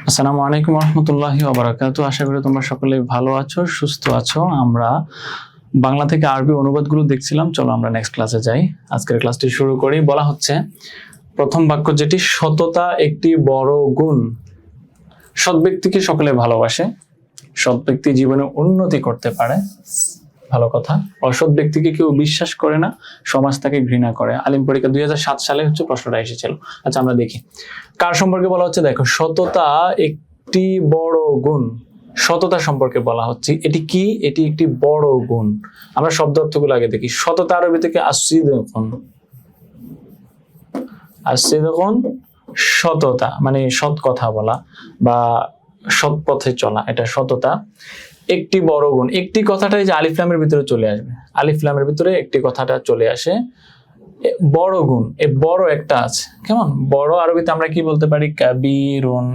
আসসালামু আলাইকুম রহমতুল্লাহি ওয়া বারাকাতুহু। আশা করি তোমরা সকলে ভালো আছো, সুস্থ আছো। আমরা বাংলা থেকে আরবি অনুবাদগুলো দেখছিলাম। চলো আমরা নেক্সট ক্লাসে যাই। আজকের ক্লাসটি শুরু করি। বলা হচ্ছে প্রথম বাক্য যেটি, সততা একটি বড় গুণ। সৎ ব্যক্তিকে সকলে ভালোবাসে। সৎ ব্যক্তি জীবনে উন্নতি করতে পারে, ভালো কথা। অসৎ ব্যক্তিকে কেউ বিশ্বাস করে না, সমাজ তাকে ঘৃণা করে। আলিম পরীক্ষা 2007 সালে প্রশ্নটা এসেছিল। আচ্ছা আমরা দেখি কার সম্পর্কে বলা হচ্ছে। দেখো, সততা একটি বড় গুণ। সততা সম্পর্কে বলা হচ্ছে। এটি কি? এটি একটি বড় গুণ। আমরা শব্দ অর্থগুলো আগে দেখি। সততা আরবি থেকে আসিদকুন। আসিদকুন সততা মানে সৎ কথা বলা বা সৎ পথে চলা, এটা সততা। একটি বড় গুণ, একটি কথাটাই যে আলিফ লামের ভিতরে চলে আসবে। আলিফ লামের ভিতরে একটি কথাটা চলে আসে। বড় গুণ, এই বড় একটা আছে। কেমন? বড় আরবিতে আমরা কি বলতে পারি? কাবীরুন।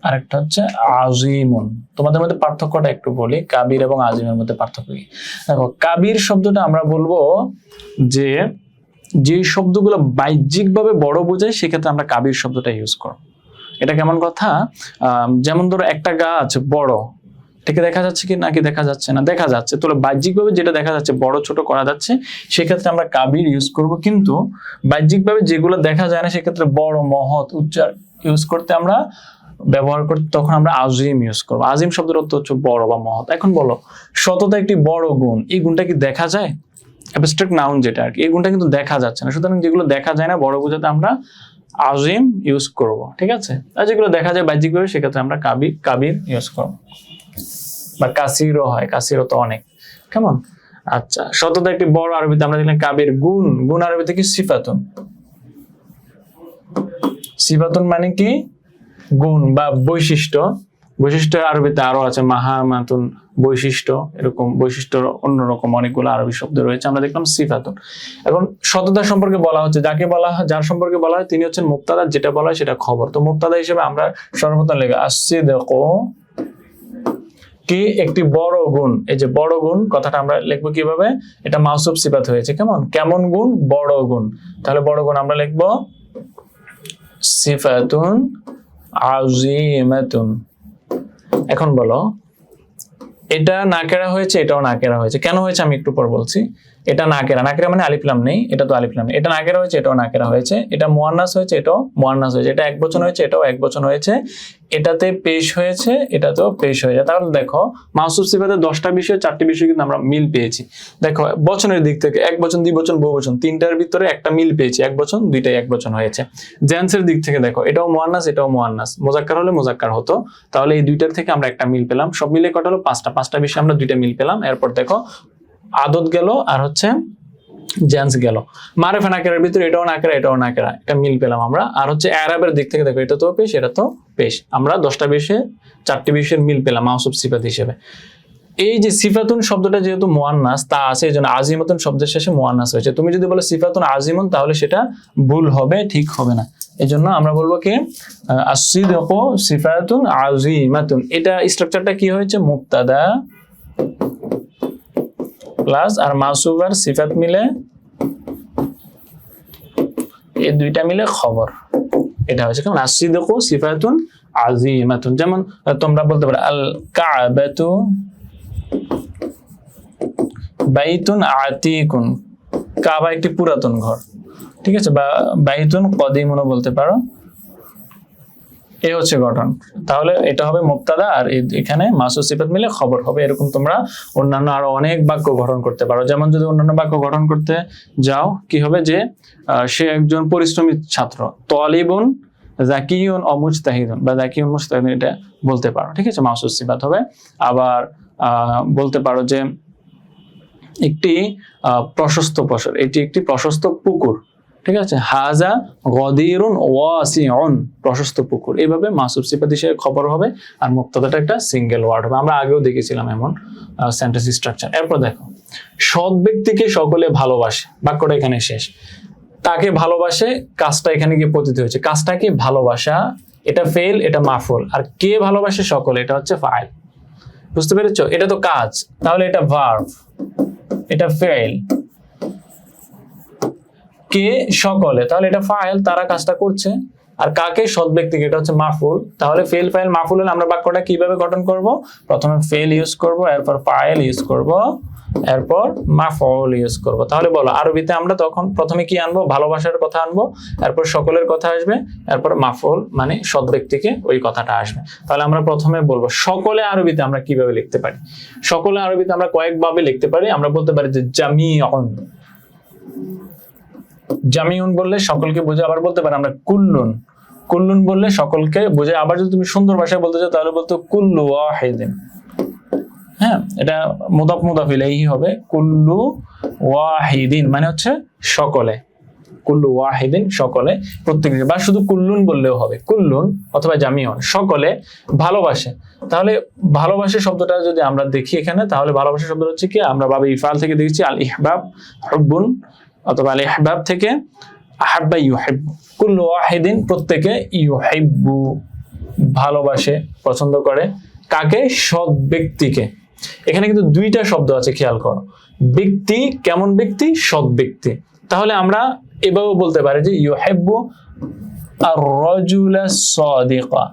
আরেকটা হচ্ছে আজিমুন। তোমাদের মধ্যে পার্থক্যটা একটু বলি, কাবির এবং আজিমের মধ্যে পার্থক্য কি। দেখো, কাবির শব্দটা আমরা বলবো যে শব্দগুলো বাহ্যিকভাবে বড় বোঝায়, সেক্ষেত্রে আমরা কাবির শব্দটা ইউজ করব। এটা কেমন কথা? যেমন ধরো একটা গাছ বড়, এটাকে দেখা যাচ্ছে কি নাকি দেখা যাচ্ছে না? দেখা যাচ্ছে। তাহলে বাহ্যিকভাবে যেটা দেখা যাচ্ছে বড় ছোট করা যাচ্ছে, সেক্ষেত্রে আমরা কাবির ইউজ করব। কিন্তু বাহ্যিকভাবে যেগুলো দেখা যায় না, সেক্ষেত্রে বড় মহৎ উচ্চার ইউজ করতে আমরা ব্যবহার করতে তখন আমরা আজিম ইউজ করবো। আজিম শব্দের অর্থ হচ্ছে বড় বা মহৎ। এখন বলো, সততা একটি বড় গুণ, এই গুণটা কি দেখা যায়? অ্যাবস্ট্রাক্ট নাউন যেটা আর কি, এই গুণটা কিন্তু দেখা যাচ্ছে না। সুতরাং যেগুলো দেখা যায় না বড় বোঝাতে আমরা আজিম ইউজ করব, ঠিক আছে? আর যেগুলো দেখা যায় বাহ্যিকভাবে, সেক্ষেত্রে আমরা কাবির ইউজ করব। বা কাসিরও হয়, কাসিরও তো অনেক। কেমন? আচ্ছা, সততা একটি বড় আরবিতে আমরা দেখলাম কাবির। গুণ, গুণ আরবিতে কি? সিফাতুন। সিফাতুন মানে কি? গুণ বা বৈশিষ্ট্য। বৈশিষ্ট্য আরবিতে আরো আছে, মাহামাতুন বৈশিষ্ট্য, এরকম বৈশিষ্ট্য অন্যরকম অনেকগুলো আরবি শব্দ রয়েছে। আমরা দেখলাম সিফাতুন। এখন সততা সম্পর্কে বলা হচ্ছে, যাকে বলা হয়, যার সম্পর্কে বলা হয় তিনি হচ্ছেন মুবতাদা, যেটা বলা হয় সেটা খবর। তো মুবতাদা হিসেবে আমরা সর্বপ্রথম লিখি আসসিদকু, কি? একটি বড় গুণ। এই যে বড় গুণ কথাটা আমরা লিখবো কিভাবে? এটা মাউসুফ সিফাত হয়েছে। কেমন গুণ? বড় গুণ। তাহলে বড় গুণ আমরা লিখবো সিফাতুন আজিমাতুন। এখন বলো, এটা নাকেরা হয়েছে, এটাও নাকেরা হয়েছে। কেন হয়েছে আমি একটু পর বলছি। এটা নাকেরা, নাকেরা মানে আলিফ লাম নেই, এটা তো আলিফ লাম নেই। এটা নাকেরা হয়েছে, এটাও নাকেরা হয়েছে। এটা মুয়ান্নাস হয়েছে, এটাও মুয়ান্নাস হয়েছে। এটা একবচন হয়েছে, এটাও একবচন হয়েছে। এটাতে পেশ হয়েছে, এটাতেও পেশ হয়েছে। তাহলে দেখো, মাউসুফ সিফাতের 10টা বিষয়, 4টি বিষয় কিন্তু আমরা মিল পেয়েছি। দেখো, বচনের দিক থেকে এক বচন, দ্বিবচন, বহুবচন, তিনটার ভিতরে একটা মিল পেয়েছি। এক বচন, দুইটাই এক বচন হয়েছে। জেন্টসের দিক থেকে দেখো, এটাও মুয়ান্নাস, এটাও মুয়ান্নাস। মুজাক্কার হলে মুজাক্কার হতো, তাহলে এই দুইটার থেকে আমরা একটা মিল পেলাম। সব মিলে কত হলো? 5টা বিষয় আমরা 2টা মিল পেলাম। এরপর দেখো, আদত গেল আর হচ্ছে জেন্টস গেল। মারেফা নাকেরার ভিতরে এটাও নাকেরা, এটাও নাকেরা, এটা মিল পেলাম আমরা। আর হচ্ছে আরবের দিক থেকে দেখো, এটা তো পেশ, এটা তো পেশ। আমরা 10টা বিষয়ে 4টি বিষয়ের মিল পেলাম মাউসুফ সিফাত হিসেবে। এই যে সিফাতুন শব্দটা যেহেতু মুয়ান্নাস তা আছে, এই জন্য আজিমাতুন শব্দের শেষে মুয়ান্নাস হয়েছে। তুমি যদি বলো সিফাতুন আজিমুন, তাহলে সেটা ভুল হবে, ঠিক হবে না। এই জন্য আমরা বলবো কি? আসসিদকু সিফাতুন আজিমাতুন। এটা স্ট্রাকচারটা কি হয়েছে? মুবতাদা প্লাস আর মাউসুফ আর সিফাত মিলে, এই দুইটা মিলে খবর, এটা হয়েছে। কেমন? আসসিদকু সিফাতুন আজিমাতুন। যেমন তোমরা বলতে পারো আল কাবাতু বাইতুন আতিকুন। কাবা একটি পুরাতন ঘর, ঠিক আছে? বা বাইতুন কদিমুনও বলতে পারো। এই হচ্ছে গঠন। তাহলে এটা হবে মুবতাদা আর এখানে মাউসুফ সিফাত মিলে খবর হবে। এরকম তোমরা অন্যান্য আরো অনেক বাক্য গঠন করতে পারো। যেমন যদি অন্যান্য বাক্য গঠন করতে যাও, কি হবে? যে সে একজন পরিশ্রমী ছাত্র। তালিবুন যাকিউন ও মুজতাহিদুন বা যাকিউন মুজতাহিদুন, এটা বলতে পারো, ঠিক আছে? মাউসুফ সিফাত হবে। আবার বলতে পারো যে একটি প্রশস্ত পসর, এটি একটি প্রশস্ত পুকুর, ঠিক আছে? হাজা গদিরুন ওয়াসিউন, প্রশস্ত পুকুর। এইভাবে মাউসুফ সিফাত হিসেবে খবর হবে আর মুবতাদাটা একটা সিঙ্গেল ওয়ার্ড হবে। আমরা আগেও দেখেছিলাম এমন সেন্টেন্স স্ট্রাকচার। এরপর দেখো, সৎ ব্যক্তিকে সকলে ভালোবাসে, বাক্যটা এখানে শেষ। তাকে ভালোবাসে, কাজটা এখানে গিয়ে পতিত হয়েছে। কাজটা কি? ভালোবাসা। এটা ফেল, এটা মাফুল। আর কে ভালোবাসে? সকলে, এটা হচ্ছে ফাইল। বুঝতে পেরেছো? এটা তো কাজ, তাহলে এটা ভার্ব, এটা ফেল। কে? সকলে, তাহলে এটা ফাইল, তারা কাজটা করছে। আর কাকে, সৎ ব্যক্তিকে, এটা হচ্ছে মাফুল। তাহলে ফেল ফাইল মাফুল হলে আমরা বাক্যটা কিভাবে গঠন করব? প্রথমে ফেল ইউজ করব, এরপর ফাইল ইউজ করব, এরপর মাফউল ইউজ করব। তাহলে বলো আরবিতে আমরা তখন প্রথমে কি আনবো? ভালোবাসার কথা আনবো, এরপর সকলের কথা আসবে, এরপর মাফউল মানে সৎ ব্যক্তিকে ওই কথাটা আসবে। তাহলে আমরা প্রথমে বলবো সকলে আরবিতে আমরা কিভাবে লিখতে পারি। সকলে আরবিতে আমরা কয়েকভাবে লিখতে পারি। আমরা বলতে পারি যে জামিউন, জামিউন বললে সকলকে বোঝায়। আবার বলতে পারি আমরা কুল্লুন, কুল্লুন বললে সকলকে বোঝায়। আবার যদি তুমি সুন্দর ভাষায় বলতে চাও তাহলে বলতো কুল্লু ওয়াহিদিন। হ্যাঁ, এটা মুদাফ মুদাফ ইলাইহি হবে। কুল্লু ওয়াহিদিন মানে হচ্ছে সকলে, কুল্লু ওয়াহিদিন সকলে, প্রত্যেকে। বা শুধু কুল্লুন বললেও হবে, কুল্লুন অথবা জামিউন, সকলে ভালোবাসে। তাহলে ভালোবাসে শব্দটা যদি আমরা দেখি এখানে, তাহলে ভালোবাসা শব্দটা হচ্ছে কি? আমরা বাবে ইফআল থেকে দেখছি আল ইহবাব, হুব্বুন, অথবা আল ইহবাব থেকে আহাব্বা ইউহিব্বু। কুল্লু ওয়াহিদিন প্রত্যেকে, ইউহিব্বু ভালোবাসে, পছন্দ করে। কাকে? সৎ ব্যক্তিকে। এখানে কিন্তু দুইটা শব্দ আছে, খেয়াল করো। ব্যক্তি, কেমন ব্যক্তি? সৎ ব্যক্তি। তাহলে আমরা এভাবে বলতে পারি যে ইউহিব্বু আর-রাজুলা সাদিকা,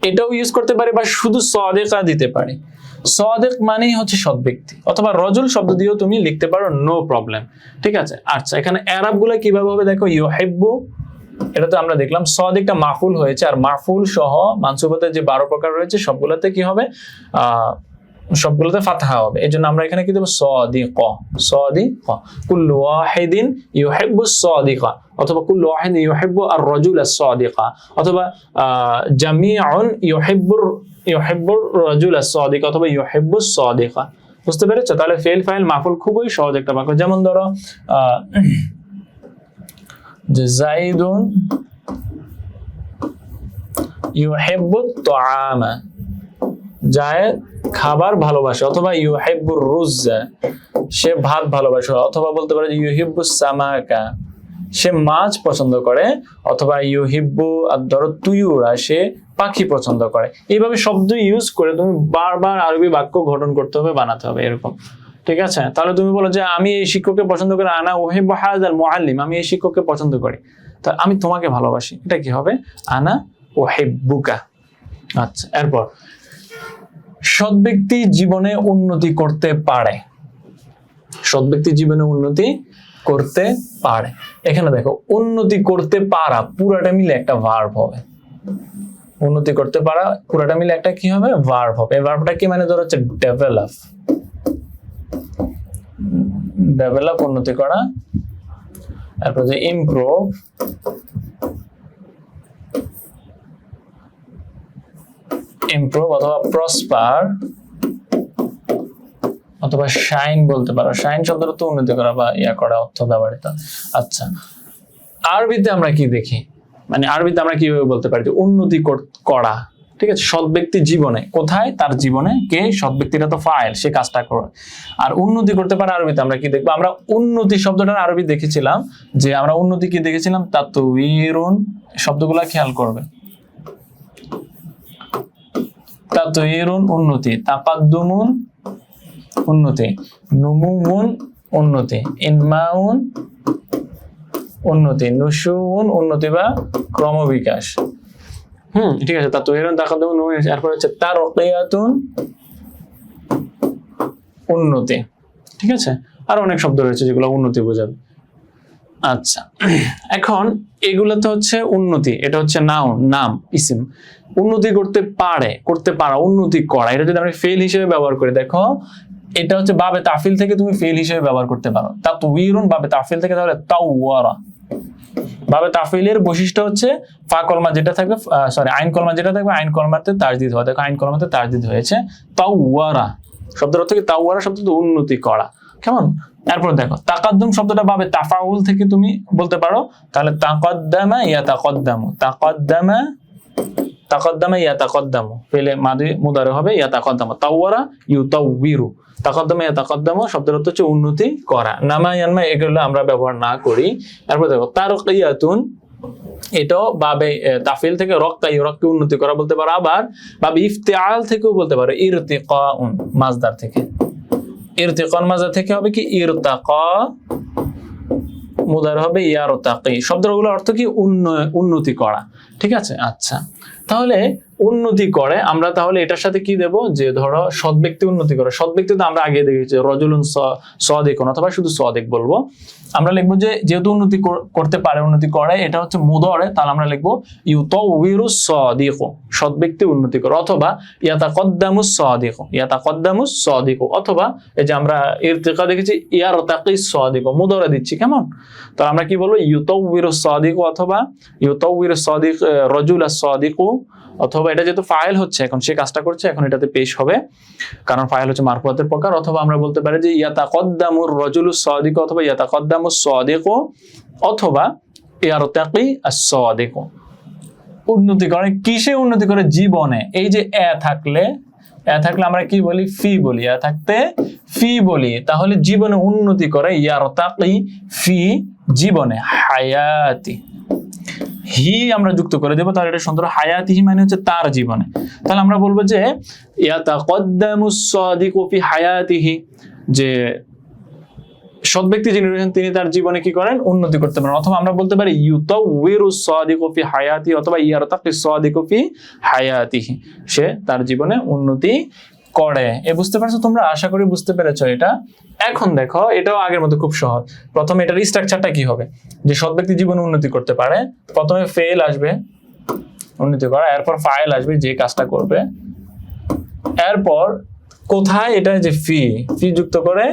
এটাও ইউজ করতে পারি, বা শুধু সাদিকা দিতে পারি। সাদিক মানেই হচ্ছে সৎ ব্যক্তি, অথবা রজুল শব্দ দিয়েও তুমি লিখতে পারো, নো প্রবলেম। ঠিক আছে। আচ্ছা, এখানে এরাব গুলো কিভাবে হবে দেখো। ইউহিব্বু, এটা তো আমরা দেখলাম সাদিকটা মাফুল হয়েছে, আর মাফুল সহ মানসুবাতের যে 12 প্রকার রয়েছে সবগুলোতে কি হবে? সবগুলোতে ফাতহা হবে। এজন্য আমরা এখানে কি দেব? সাদিক, সাদিক। কুল্লু ওয়াহিদিন ইউহিব্বু সাদিকা, অথবা কুল্লু ওয়াহিদিন ইউহিব্বু আর-রাজুলা সাদিকা, অথবা জামিউন ইউহিব্বুর রাজুলা সাদিকা, অথবা ইউহিব্বু সাদিকা। বুঝতে পেরেছো? তাহলে ফেল ফাইল মাফুল খুবই সহজ একটা বাক্য। যেমন ধরো যে যাইদুন ইউহিব্বুত তাআমা, জায়েদ খাবার ভালোবাসে, অথবা ইউহিব্বুর রুজ্জা, সে ভাত ভালোবাসে, অথবা বলতে পারে যে ইউহিব্বুস সামাকা, সে মাছ পছন্দ করে, অথবা ইউহিব্বু আদ-তুয়ুরা, সে পাখি পছন্দ করে। এইভাবে শব্দ ইউজ করে তুমি বারবার আরবি বাক্য গঠন করতে হবে, বানাতে হবে, এরকম। ঠিক আছে। তাহলে তুমি বলো যে আমি এই শিক্ষককে পছন্দ করি, আনা উহিব্বু হাযাল মুআল্লিম, আমি এই শিক্ষককে পছন্দ করি। তা আমি তোমাকে ভালোবাসি, এটা কি হবে? আনা উহিব্বুকা। আচ্ছা, এরপর সৎ ব্যক্তি জীবনে উন্নতি করতে পারে। সৎ ব্যক্তি জীবনে উন্নতি করতে পারে। এখানে দেখো উন্নতি করতে পারা পুরাটা মিলে একটা ভার্ব হবে। উন্নতি করতে পারা পুরাটা মিলে একটা কি হবে? ভার্ব হবে। এই ভার্বটা কি মানে? ধরো হচ্ছে ডেভেলপ, ডেভেলপ উন্নতি করা, তারপর যে ইমপ্রুভ, ইমপ্রুভ, অথবা প্রসপার, অথবা শাইন বলতে পারো। শাইন শব্দটা তো উন্নতি করা বা ইয়া করা অর্থ ব্যবহৃত। আচ্ছা, আরবিতে আমরা কি দেখি? মানে আরবিতে আমরা কিভাবে বলতে পারি যে উন্নতি করা? ঠিক আছে। সৎ ব্যক্তি জীবনে, কোথায়? তার জীবনে। কে? সৎ ব্যক্তিটা তো ফাইল, সে কাজটা করে। আর উন্নতি করতে পারে আরবিতে আমরা কি দেখবো? আমরা উন্নতি শব্দটার আরবি দেখেছিলাম, যে আমরা উন্নতি কি দেখেছিলাম? তাতওয়িরুন। শব্দগুলা খেয়াল করবে। তাতওয়িরুন উন্নতি, তাকাদ্দুমুন উন্নতি, নুমুমুন উন্নতি, ইনমাউন উন্নতি, নুশুউন উন্নতি বা ক্রমবিকাশ। ঠিক আছে। তাতওয়িরুন, তাকাদ্দুমুন, নুমুমুন। এরপর হচ্ছে তারকিয়াতুন উন্নতি। ঠিক আছে। আর অনেক শব্দ রয়েছে যেগুলো উন্নতি বোঝাবে। আচ্ছা, এখন এগুলো তো হচ্ছে উন্নতি, এটা হচ্ছে নাউন, নাম, ইসিম। উন্নতি করতে পারে, করতে পারা, উন্নতি করা, এটা যদি আমরা ফেল হিসেবে ব্যবহার করি, দেখো এটা হচ্ছে বাবে তাফিল থেকে তুমি ফেল হিসেবে ব্যবহার করতে পারো। তাতওয়িরুন বাবে তাফিল থেকে, তাহলে তাওয়ারা। বাবে তাফিলের বৈশিষ্ট্য হচ্ছে ফা কলমা যেটা থাকবে, আইন কলমা যেটা থাকবে, আইন কলমাতে তাজদিদ হয়। দেখো আইন কলমাতে তাজদিদ হয়েছে। তাওয়ারা শব্দের অর্থ কি? তাওয়ারা শব্দ তো উন্নতি করা। কেমন? এরপর দেখো তাকাদ্দুম শব্দটা বাবে তাফাউল থেকে তুমি বলতে পারো। তাহলে তাকাদ্দামা ইয়াতাকাদ্দামু, তাকাদ্দামা, তাকাদ্দামা ইয়াতাকাদ্দামু, ফেলে মাদি মুদারে হবে ইয়াতাকাদ্দামু। তাওয়ারা ইউতাওয়িরু, তাকাদ্দামা ইয়াতাকাদ্দামু শব্দের অর্থ হচ্ছে উন্নতি করা। নামা ইয়ানমা এগুলো আমরা ব্যবহার না করি। এরপর দেখো তারকিয়াতুন, এটাও বাবে তাফিল থেকে রক্তা, রক্তকে উন্নতি করা বলতে পারো। আবার বাবে ইফতিআল থেকেও বলতে পারো, ইরতিকাউন মাজদার থেকে। ইরতিকান মাজদার থেকে হবে কি? ইরতাকা মুদারে হবে ইয়ারতাকি। শব্দগুলোর অর্থ কি? উন্নতি করা। ঠিক আছে, আচ্ছা তাহলে উন্নতি করে আমরা তাহলে এটার সাথে কি দেব? যে ধরো সৎ ব্যক্তি উন্নতি করে। সৎ ব্যক্তি তো আমরা আগে দেখেছি রজুলুন সাদিকুন, অথবা শুধু সাদিক বলবো। আমরা লিখবো যে যেহেতু উন্নতি করতে পারে, উন্নতি করে, এটা হচ্ছে মুদারে, তাহলে আমরা লিখবো ইউতাউবিরুস সাদিকু, সৎ ব্যক্তি উন্নতি করে, অথবা ইয়াতাকদ্দামুস সাদিকু, ইয়াতাকদ্দামুস সাদিকু, অথবা এই যে আমরা ইরতিকা দেখেছি ইয়ারতাকিস সাদিকু, মুদারে দিচ্ছি কেমন? তাহলে আমরা কি বলবো? ইউতাউবিরুস সাদিকু, অথবা ইউতাউবিরুস সাদিক রাজুলাস সাদিকু, অথবা এটা যেহেতু ফাইল হচ্ছে, এখন সে কাজটা করছে, এখন এটাতে পেশ হবে, কারণ ফাইল হচ্ছে মারফুয়াতের প্রকার। অথবা আমরা বলতে পারি যে ইয়াতাকদ্দামুর রাজুলুস সাদিকু, অথবা ইয়াতাকদ্দামুস সাদিকু, অথবা ইয়ারতাকি আস-সাদিকু। উন্নতি করে কিসে? উন্নতি করে জীবনে। এই যে থাকলে আমরা কি বলি? ফি বলি। থাকতে ফি বলি, তাহলে জীবনে উন্নতি করে। ইয়ারতাকি ফি, জীবনে। হায়াতি, হি আমরা যুক্ত করে দেবো, তাহলে এটা সুন্দর। হায়াতিহি মানে হচ্ছে তার জীবনে। তাহলে আমরা বলবো যে ইয়াতাকদ্দামুস সাদিকু ফি হায়াতিহি, যে সৎ ব্যক্তি যিনি রয়েছেন তিনি তার জীবনে কি করেন? উন্নতি করতে পারেন। অথবা আমরা বলতে পারি ইউতাউবিরুস সাদিকু ফি হায়াতিহি, অথবা ইয়ারতাকিস সাদিকু ফি হায়াতিহি, সে তার জীবনে উন্নতি করে। বুঝতে পারছো তোমরা? আশা করি বুঝতে পেরেছো এটা। এখন দেখো, এটাও আগের মতো খুব সহজ। প্রথমে এটার স্ট্রাকচারটা কি হবে? যে সৎ ব্যক্তি জীবনে উন্নতি করতে পারে, প্রথমে ফেল আসবে, উন্নতি করা, এরপর ফাইল আসবে যে কাজটা করবে, এরপর কোথায়? এটা যে ফি যুক্ত করে।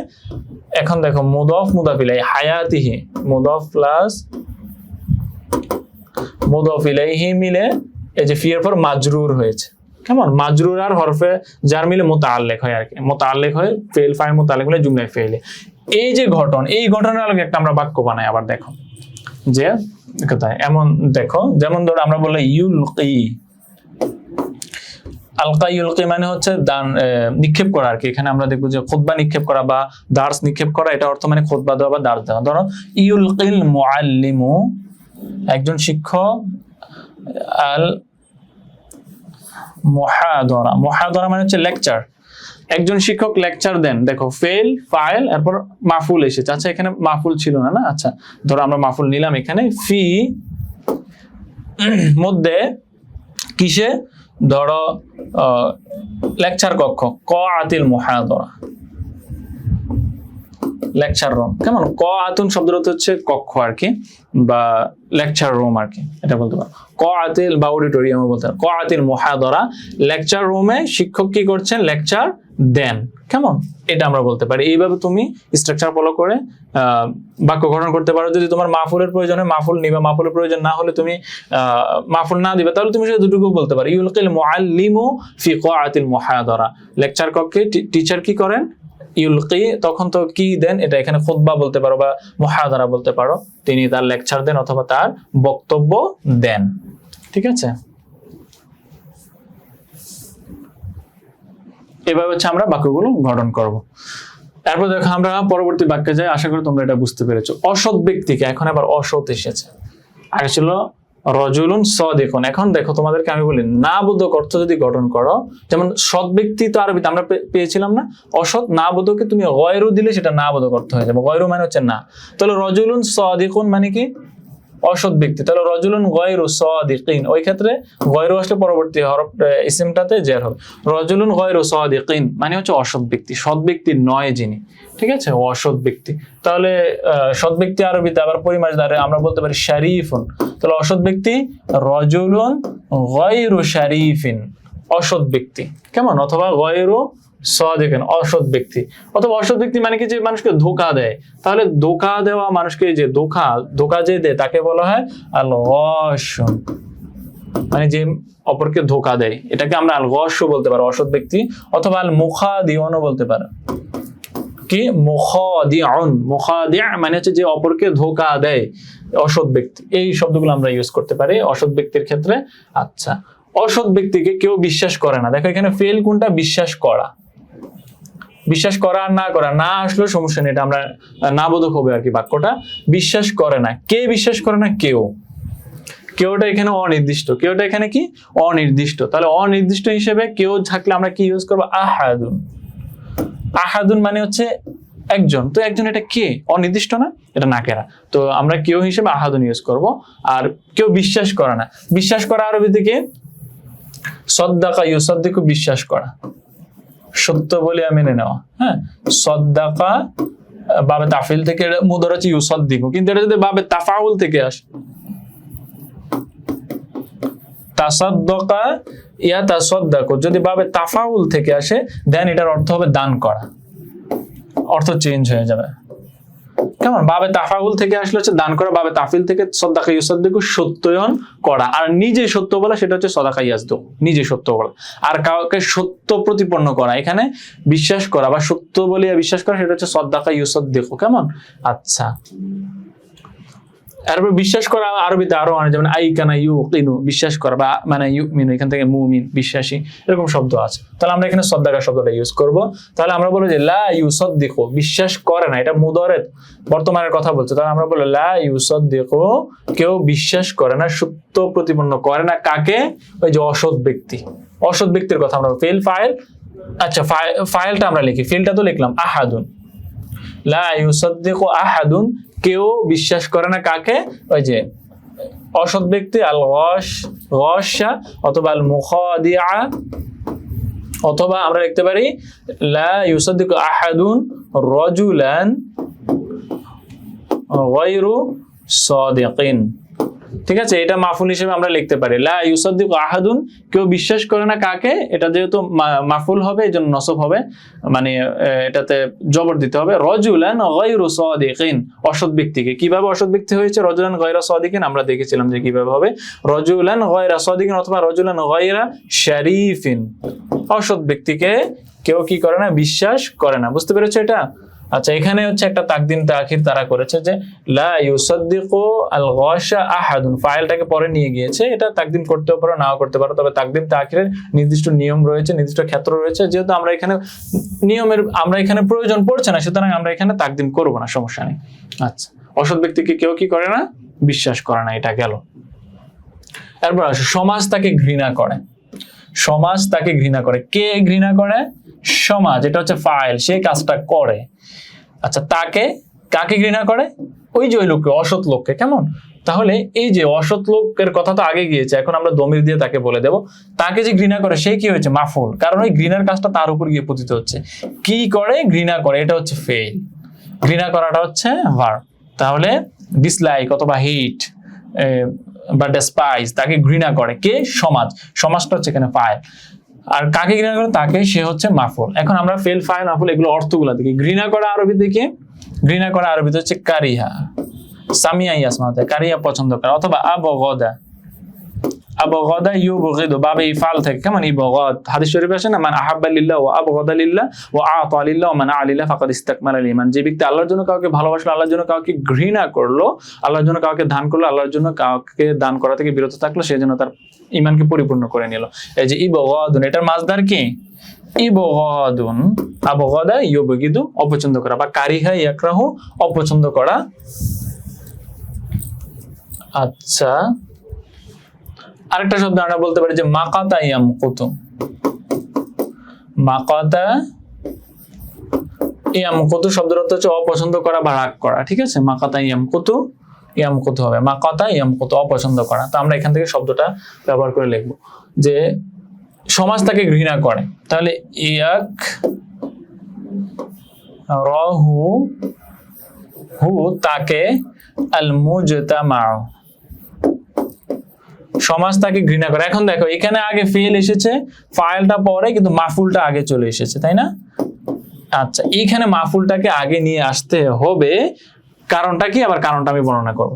এখন দেখো মুদাফ মুদাফ ইলাইহি, হায়াতিহি মুদাফ প্লাস মুদাফ ইলাইহি মিলে এই যে ফি এর পর মাজরুর হয়েছে কেমন? মাজরুর আর হরফে জার মিলে মুতাআল্লিক হয় আর কি, মুতাআল্লিক হয়, ফেল ফাইল মুতাআল্লিক হলে জুমলায় ফেলে। এই যে ঘটন, এই ঘটনার আলোকে একটা আমরা বাক্য বানাই। আবার দেখো যে কোথায় এমন, দেখো যেমন ধরো আমরা বললাম ইউলকি, আলকা ইউলকি মানে হচ্ছে দান, নিক্ষেপ করা আর কি। এখানে আমরা দেখবো যে খুতবা নিক্ষেপ করা বা দার্স নিক্ষেপ করা, এটা অর্থ মানে খুতবা দেওয়া বা দার্স দেওয়া। ধরো ইউলকিল মুআল্লিমু, একজন শিক্ষক, আল মুহাদারা, মুহাদারা মানে হচ্ছে লেকচার, একজন শিক্ষক লেকচার দেন। দেখো ফেল ফাইল, এরপর মাফুল এসেছে। আচ্ছা এখানে মাফুল ছিল না, না? আচ্ছা ধরো আমরা মাফুল নিলাম এখানে। ফি মধ্যে কিসে? ধরো লেকচার কক্ষ, ক্বাআতিল মুহাদারা, লেকচার রুম কেমন? ক্বাআতুন শব্দের অর্থ হচ্ছে কক্ষ আর কি, বা লেকচার রুম আর কি, এটা বলতে পারো। ক্বাআতিল বা অডিটোরিয়াম বলতে পারো। ক্বাআতিল মুহাদারা, লেকচার রুমে শিক্ষক কি করছেন? লেকচার দেন কেমন? এটা আমরা বলতে পারি। এইভাবে তুমি স্ট্রাকচার ফলো করে বাক্য গঠন করতে পারো। যদি তোমার মাফুলের প্রয়োজন হয় মাফুল নিবা, মাফুলের প্রয়োজন না হলে তুমি মাফুল না দিবে, তাহলে তুমি সেটা দুটুকু বলতে পারো। ইউলকিল মুআল্লিমু ফি ক্বাআতিল মুহাদারা, লেকচার কক্ষে টিচার কি করেন? ইউলকি, তখন তো কি দেন? এটা এখানে খুতবা বলতে পারো বা মুহাদারা বলতে পারো। তিনি তার লেকচার দেন অথবা তার বক্তব্য দেন। ঠিক আছে, এভাবে হচ্ছে আমরা বাক্যগুলো গঠন করব। তারপর দেখো আমরা পরবর্তী বাক্যে যাই। আশা করি তোমরা এটা বুঝতে পেরেছো। অসৎ ব্যক্তিকে, এখন আবার অসৎ এসেছে। আগে ছিল রজুলুন সাদিকুন। এখন দেখো তোমাদেরকে আমি বলি না বোধক অর্থ যদি গঠন করো, যেমন সৎ ব্যক্তি তো আরবিতে আমরা পেয়েছিলাম না, অসৎ না বোধকে তুমি গয়রু দিলে সেটা না বোধক অর্থ হয়ে যাবে। গয়রু মানে হচ্ছে না। তাহলে রজুলুন সাদিকুন মানে কি? অসৎ ব্যক্তি। তাহলে রজুলুন গয়রু সাদিকিন, ওই ক্ষেত্রে গয়রু আসলে পরবর্তী হরফ ইসমটাতে জের হবে। রজুলুন গয়রু সাদিকিন মানে হচ্ছে অসৎ ব্যক্তি, সৎ ব্যক্তি নয় যিনি। ঠিক আছে, অসৎ ব্যক্তি। তাহলে সৎ ব্যক্তি আরবিতে আবার পরিমাণ দ্বারা আমরা বলতে পারি শারিফুন। তাহলে অসৎ ব্যক্তি রজুলুন গয়রু শারিফিন, অসৎ ব্যক্তি কেমন? অথবা গয়রু সাদিকিন, অসৎ ব্যক্তি। অথবা অসৎ ব্যক্তি মানে কি? যে মানুষকে ধোঁকা দেয়। তাহলে ধোঁকা দেওয়া মানুষকে, যে ধোঁকা যে দেয় তাকে বলা হয় আল গশ, মানে যে অপরকে ধোঁকা দেয়, এটাকে আমরা আল গশ বলতে পারো, অসৎ ব্যক্তি। অথবা আল মুখাদিউনও বলতে পারো। কি? মুখাদিউন, মুখাদি' মানে হচ্ছে যে অপরকে ধোঁকা দেয়, অসৎ ব্যক্তি। এই শব্দগুলো আমরা ইউজ করতে পারি অসৎ ব্যক্তির ক্ষেত্রে। আচ্ছা, অসৎ ব্যক্তিকে কেউ বিশ্বাস করে না। দেখো এখানে ফেল কোনটা? বিশ্বাস করা। বিশ্বাস করা আর না করা, না আসলেও সমস্যা নেই, এটা আমরা না বোধক হবে আর কি বাক্যটা। বিশ্বাস করে না, কে বিশ্বাস করে না? কেউ। কেউটা এখানে অনির্দিষ্ট, কেউটা এখানে কি? অনির্দিষ্ট। তাহলে অনির্দিষ্ট হিসেবে কেউ থাকলে আমরা কি ইউজ করবো? আহাদুন। আহাদুন মানে হচ্ছে একজন, তো একজন এটা কে? অনির্দিষ্ট না, এটা নাকেরা। তো আমরা কেউ হিসেবে আহাদুন ইউজ করব। আর কেউ বিশ্বাস করে না, বিশ্বাস করা আরবিতে কি? সদ্দাকা ইউসাদ্দিকু, বিশ্বাস করা, সত্য বলে মেনে নেওয়া। হ্যাঁ, সদ্দাকা বাবে তাফিল থেকে মুদার হচ্ছে ইউসাদ্দিকু, কিন্তু এটা যদি বাবে তাফাউল থেকে আসে, তাসাদ্দাকা ইয়া তাসাদ্দাকু, যদি বাবে তাফাউল থেকে আসে দেন এটার অর্থ হবে দান করা, অর্থ চেঞ্জ হয়ে যাবে। কেমন? বাবে তাফাউল থেকে আসলে হচ্ছে দান করা, বাবে তাফিল থেকে সদ্দাকা ইউসাদ্দিকু সত্যায়ন করা, আর নিজে সত্য বলা সেটা হচ্ছে সদাকা ইয়াসদুক, নিজে সত্য বলা। আর কাউকে সত্য প্রতিপন্ন করা, এখানে বিশ্বাস করা বা সত্য বলিয়া বিশ্বাস করা, সেটা হচ্ছে সদ্দাকা ইউসাদ্দিকু। কেমন? আচ্ছা, এরপর বিশ্বাস করা আরবিতে আরো অনেক, যেমন আইকানা ইউকিনু, বিশ্বাস করা, বা মানে ইউমিনু, এখান থেকে মুমিন, বিশ্বাসী, এরকম শব্দ আছে। তাহলে আমরা এখানে সদ্দাকা শব্দটা ইউজ করব। তাহলে আমরা বলবো যে লা ইউসাদ্দিকু, বিশ্বাস করে না, এটা মুদারেত বর্তমানের কথা বলছে। তাহলে আমরা বলবো লা ইউসাদ্দিকু, কেউ বিশ্বাস করে না, সত্য প্রতিপন্ন করে না, কাকে? ওই যে অসৎ ব্যক্তি, অসৎ ব্যক্তির কথা আমরা ফেল ফাইল। আচ্ছা, ফাইলটা আমরা লিখি, ফেলটা তো লিখলাম আহাদুন, লা ইউসাদ্দিকু আহাদুন, কেউ বিশ্বাস করে না, কাকে? ওই যে অসৎ ব্যক্তি, আল গশা অথবা আল মুখাদিআ, অথবা আমরা লিখতে পারি লা ইউসাদ্দিকু আহাদুন রাজুলান গায়রু সাদিকিন। ঠিক আছে, এটা মাফুল হিসেবে আমরা লিখতে পারি, লা ইউসাদ্দিকু আহাদুন, কেউ বিশ্বাস করে না, কাকে? এটা যেহেতু মাফুল হবে এই জন্য নসব হবে, মানে এটাতে জবর দিতে হবে, রাজুলান গায়রু সাদিকিন, অসৎ ব্যক্তিকে। কিভাবে অসৎ ব্যক্তি হয়েছে রাজুলান গায়রা সাদিকিন? আমরা দেখেছিলাম যে কিভাবে হবে, রাজুলান গায়রা সাদিকিন অথবা রাজুলান গায়রা শারীফিন, অসৎ ব্যক্তিকে কেউ কি করে না? বিশ্বাস করে না। বুঝতে পেরেছো এটা? আচ্ছা, এখানে হচ্ছে একটা তাকদিম তাখির তারা করেছে যে লা ইউসাদ্দিকু আল গাশা আহাদুন, ফাইলটাকে পরে নিয়ে গিয়েছে। এটা তাকদিম করতেও পারো, নাও করতে পারো, তবে তাকদিম তাখিরের নির্দিষ্ট নিয়ম রয়েছে, নির্দিষ্ট ক্ষেত্র রয়েছে। যেহেতু আমরা এখানে নিয়মের আমরা এখানে প্রয়োজন পড়ছে না, সুতরাং আমরা এখানে তাকদিম করব না, সমস্যা নেই। আচ্ছা, অসৎ ব্যক্তিকে কেউ কি করে না? বিশ্বাস করে না, এটা গেল। এরপর আসো, সমাজ তাকে ঘৃণা করে। সমাজ তাকে ঘৃণা করে, কে ঘৃণা করে? সমাজ, এটা হচ্ছে ফাইল, সে কাজটা করে। আচ্ছা, তাকে, কাকে ঘৃণা করে? ওই যে ওই লোককে, অসৎ লোককে। কেমন? তাহলে এই যে অসৎ লোকের কথা তো আগে গিয়েছে, এখন আমরা দমির দিয়ে তাকে বলে দেব। তাকে যে ঘৃণা করে সে কি হয়েছে? মাফুল, কারণ ওই ঘৃণার কাজটা তার উপর গিয়ে পতিত হচ্ছে। কি করে? ঘৃণা করে, এটা হচ্ছে ফেল, ঘৃণা করাটা হচ্ছে ভার্ব। তাহলে ডিসলাইক অথবা হিট বা ডেসপাইজ, তাকে ঘৃণা করে কে? সমাজ, সমাজটা হচ্ছে এখানে ফাইল। আর কাকে ঘৃণা করে? তাকে, সে হচ্ছে মাফুল। এখন আমরা ফেল, ফাইল, মাফুল এগুলো অর্থগুলো দেখি। ঘৃণা করা আরবিতে কি? ঘৃণা করা আরবিতে হচ্ছে কারিহা, সামিয়া ইয়াসমাতে, কারিহা পছন্দ করা, অথবা আবগদা, আবগদা ইউবগিদু, বাবে ইফাল থেকে। কেমন? ইবগদ, হাদিস শরীফে আসে না, মান আহাব্বা লিল্লাহ ওয়া আবগদা লিল্লাহ ওয়া আতা লিল্লাহ ওয়া মানা লিল্লাহ ফাকাদ ইসতাকমালাল ঈমান। যে ব্যক্তি আল্লাহর জন্য কাউকে ভালোবাসলো, আল্লাহর জন্য কাউকে ঘৃণা করলো, আল্লাহর জন্য কাউকে দান করলো, আল্লাহর জন্য কাউকে দান করা থেকে বিরত থাকলো, সেই জন্য তার ঈমানকে পরিপূর্ণ করে নিল। এই যে ইবগদুন, এটার মাসদার কি? ইবগদুন, আবগদা ইউবগিদু, অপছন্দ করা, বা কারিহা ইয়াকরাহু, অপছন্দ করা। আচ্ছা, আরেকটা শব্দ আমরা বলতে পারি যে মাকাতা ইয়ামকুতু। মাকাতা ইয়ামকুতু শব্দের অর্থ হচ্ছে অপছন্দ করা বা রাগ করা। ঠিক আছে, মাকাতা ইয়ামকুতু, ইয়ামকুতু হবে মাকাতা ইয়ামকুতু, অপছন্দ করা। তো আমরা এখান থেকে শব্দটা ব্যবহার করে লিখবো যে সমাজ তাকে ঘৃণা করে। তাহলে ইয়াক রাহু, হু তাকে, আল মুজতামাউ, সমাজ তাকে ঘৃণা করে। এখন দেখো এখানে আগে ফেল এসেছে, ফাইলটা পরে, কিন্তু মাফুলটা আগে চলে এসেছে, তাই না? আচ্ছা, এইখানে মাফুলটাকে আগে নিয়ে আসতে হবে, কারণটা কি? আবার কারণটা আমি বর্ণনা করব।